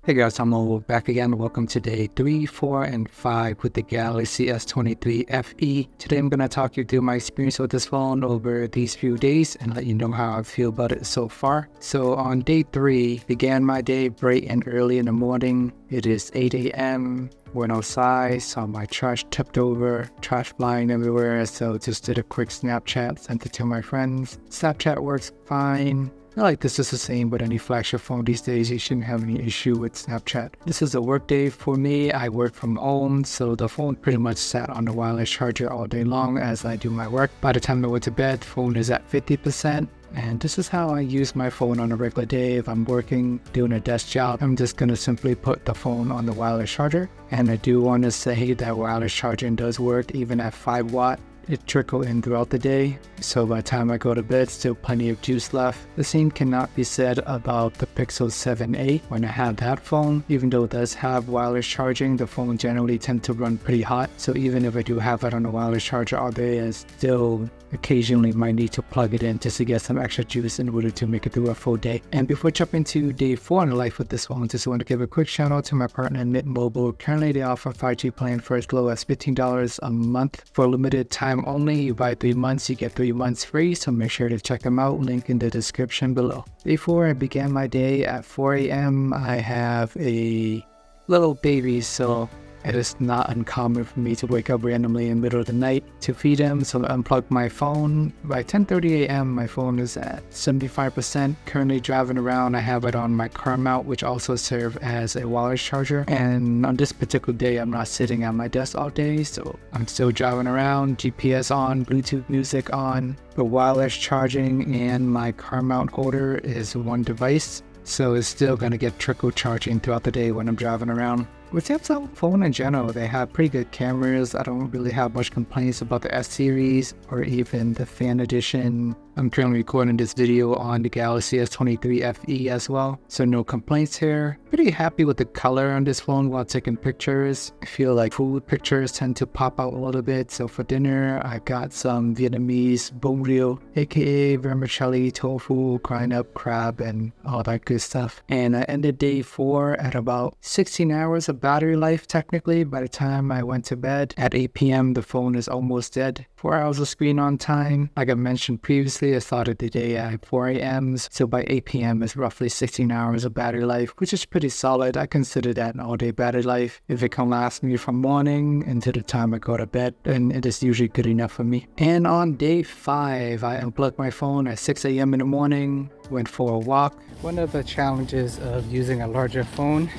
Hey guys, I'm Mo back again. Welcome to day 3, 4, and 5 with the Galaxy S23 FE. Today I'm going to talk you through my experience with this phone over these few days and let you know how I feel about it so far. So on day 3, began my day bright and early in the morning. It is 8 a.m. Went outside, saw my trash tipped over, trash flying everywhere, so just did a quick Snapchat, sent it to my friends. Snapchat works fine. I like this is the same with any flagship phone these days. You shouldn't have any issue with Snapchat. This is a work day for me. I work from home, so the phone pretty much sat on the wireless charger all day long as I do my work. By the time I went to bed, the phone is at 50%. And this is how I use my phone on a regular day. If I'm working, doing a desk job, I'm just going to simply put the phone on the wireless charger. And I do want to say that wireless charging does work even at 5 watt. It trickles in throughout the day, so by the time I go to bed, still plenty of juice left. The same cannot be said about the Pixel 7a. When I have that phone, even though it does have wireless charging, the phone generally tends to run pretty hot. So even if I do have it on a wireless charger all day, I still occasionally might need to plug it in just to get some extra juice in order to make it through a full day. And before jumping to day 4 in the life with this phone, just want to give a quick shout out to my partner Mint Mobile. Currently they offer 5G plan for as low as $15 a month for a limited time only. You buy 3 months, you get 3 months free, so make sure to check them out, link in the description below. Before I began my day at 4 a.m. I have a little baby, so it is not uncommon for me to wake up randomly in the middle of the night to feed him, so I unplug my phone. By 10:30 a.m. my phone is at 75%. Currently driving around, I have it on my car mount, which also serves as a wireless charger. And on this particular day, I'm not sitting at my desk all day, so I'm still driving around, GPS on, Bluetooth music on. The wireless charging and my car mount holder is one device, so it's still going to get trickle charging throughout the day when I'm driving around. With Samsung phone in general, they have pretty good cameras. I don't really have much complaints about the S series or even the Fan Edition. I'm currently recording this video on the Galaxy S23 FE as well, so no complaints here. Pretty happy with the color on this phone while taking pictures. I feel like food pictures tend to pop out a little bit, so for dinner I got some Vietnamese bông riêu, aka vermicelli, tofu, grind up crab, and all that good stuff. And I ended day 4 at about 16 hours of battery life technically. By the time I went to bed at 8 p.m. the phone is almost dead. 4 hours of screen on time. Like I mentioned previously, I started the day at 4 a.m. so by 8 p.m. it's roughly 16 hours of battery life, which is pretty solid. I consider that an all-day battery life. If it can last me from morning until the time I go to bed, then it is usually good enough for me. And on day 5, I unplugged my phone at 6 a.m. in the morning, went for a walk. One of the challenges of using a larger phone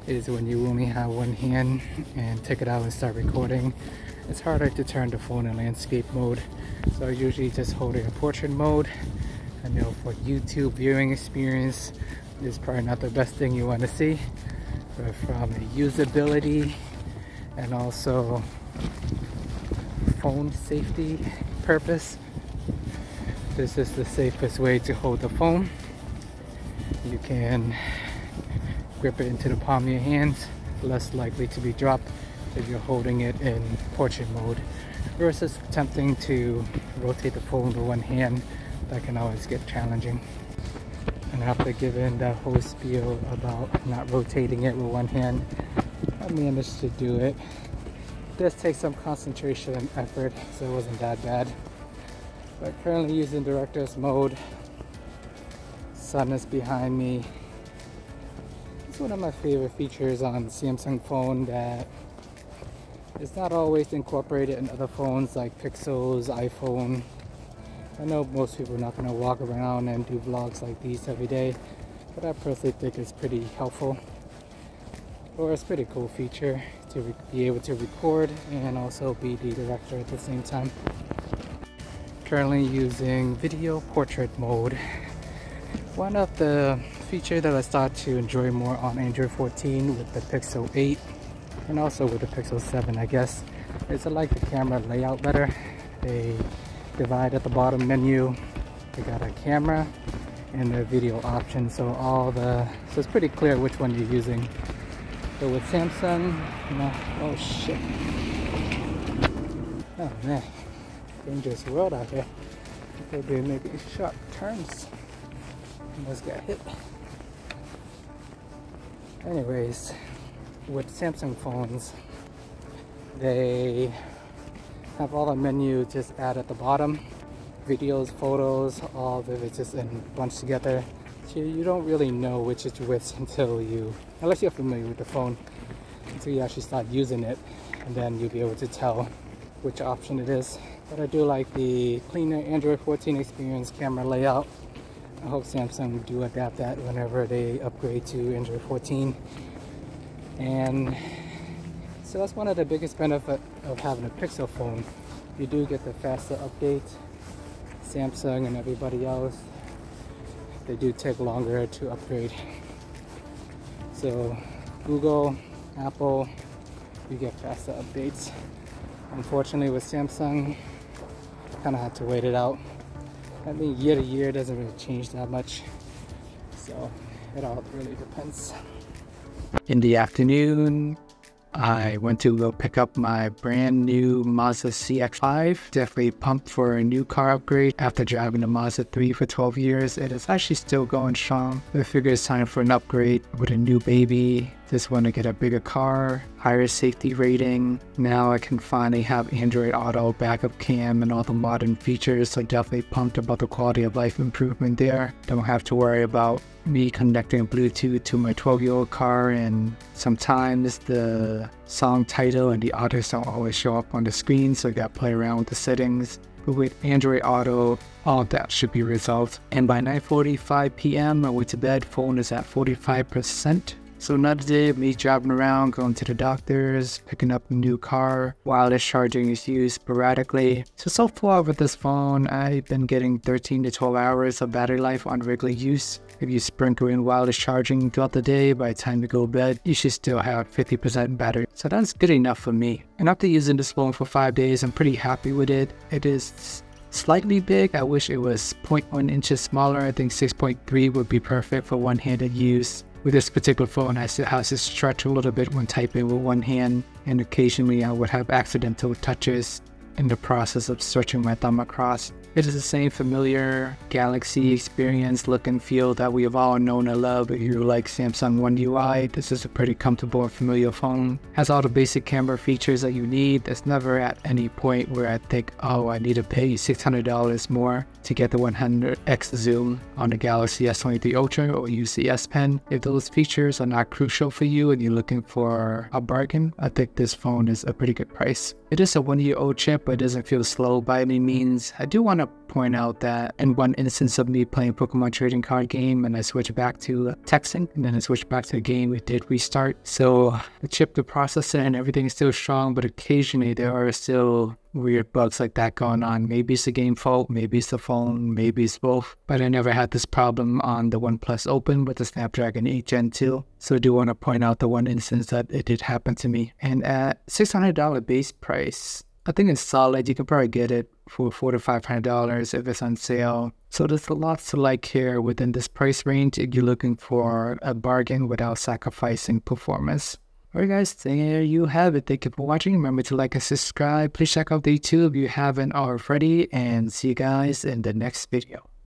is when you only have one hand and take it out and start recording. It's harder to turn the phone in landscape mode, so I usually just hold it in portrait mode. I know for YouTube viewing experience, this is probably not the best thing you want to see, but from a usability and also phone safety purpose, this is the safest way to hold the phone. You can grip it into the palm of your hands, less likely to be dropped if you're holding it in portrait mode, versus attempting to rotate the phone with one hand. That can always get challenging. And after giving that whole spiel about not rotating it with one hand, I managed to do it. It does take some concentration and effort, so it wasn't that bad. But currently using director's mode. Sun is behind me. It's one of my favorite features on Samsung phone that is not always incorporated in other phones like Pixels, iPhone. I know most people are not going to walk around and do vlogs like these every day, but I personally think it's pretty helpful. Or it's a pretty cool feature to be able to record and also be the director at the same time. Currently using video portrait mode. One of the features that I started to enjoy more on Android 14 with the Pixel 8 and also with the Pixel 7, I guess, is I like the camera layout better. They divide at the bottom menu. They got a camera and a video option, so it's pretty clear which one you're using. But with Samsung, oh shit. Oh man, dangerous world out here. They've been making sharp turns. Almost got hit. Anyways, with Samsung phones, they have all the menu just add at the bottom. Videos, photos, all of it just in bunched together. So you don't really know which is which unless you're familiar with the phone, until you actually start using it, and then you'll be able to tell which option it is. But I do like the cleaner Android 14 experience camera layout. I hope Samsung do adapt that whenever they upgrade to Android 14. And so that's one of the biggest benefits of having a Pixel phone. You do get the faster updates. Samsung and everybody else, they do take longer to upgrade. So Google, Apple, you get faster updates. Unfortunately with Samsung, kind of had to wait it out. I mean, year to year doesn't really change that much, so it all really depends. In the afternoon, I went to go pick up my brand new Mazda CX-5. Definitely pumped for a new car upgrade. After driving the Mazda 3 for 12 years, it is actually still going strong. I figure it's time for an upgrade with a new baby. Just want to get a bigger car, higher safety rating. Now I can finally have Android Auto, backup cam, and all the modern features. So definitely pumped about the quality of life improvement there. Don't have to worry about me connecting Bluetooth to my 12-year-old car, and sometimes the song title and the artist don't always show up on the screen, so you gotta play around with the settings. But with Android Auto, all of that should be resolved. And by 9:45 p.m. I went to bed, phone is at 45%. So another day of me driving around, going to the doctors, picking up a new car. Wireless charging is used sporadically. So far with this phone, I've been getting 13 to 12 hours of battery life on regular use. If you sprinkle in wireless charging throughout the day, by the time you go to bed, you should still have 50% battery. So that's good enough for me. And after using this phone for 5 days, I'm pretty happy with it. It is slightly big. I wish it was 0.1 inches smaller. I think 6.3 would be perfect for one-handed use. With this particular phone, I still have to stretch a little bit when typing with one hand, and occasionally I would have accidental touches in the process of stretching my thumb across. It is the same familiar Galaxy experience, look and feel that we have all known and loved. If you like Samsung One UI, this is a pretty comfortable and familiar phone. Has all the basic camera features that you need. There's never at any point where I think, oh, I need to pay $600 more to get the 100x zoom on the Galaxy S23 Ultra or use the S Pen. If those features are not crucial for you and you're looking for a bargain, I think this phone is a pretty good price. It is a 1-year-old chip, but it doesn't feel slow by any means. I do want to point out that in one instance of me playing Pokemon trading card game and I switched back to texting and then I switched back to the game, it did restart. So the chip, the processor and everything is still strong, but occasionally there are still weird bugs like that going on. Maybe it's the game fault, maybe it's the phone, maybe it's both. But I never had this problem on the OnePlus Open with the Snapdragon 8 Gen 2. So I do want to point out the one instance that it did happen to me. And at $600 base price, I think it's solid. You can probably get it for $400 to $500 if it's on sale. So there's a lot to like here within this price range if you're looking for a bargain without sacrificing performance. Alright guys, there you have it. Thank you for watching. Remember to like and subscribe. Please check out the YouTube if you haven't already, and see you guys in the next video.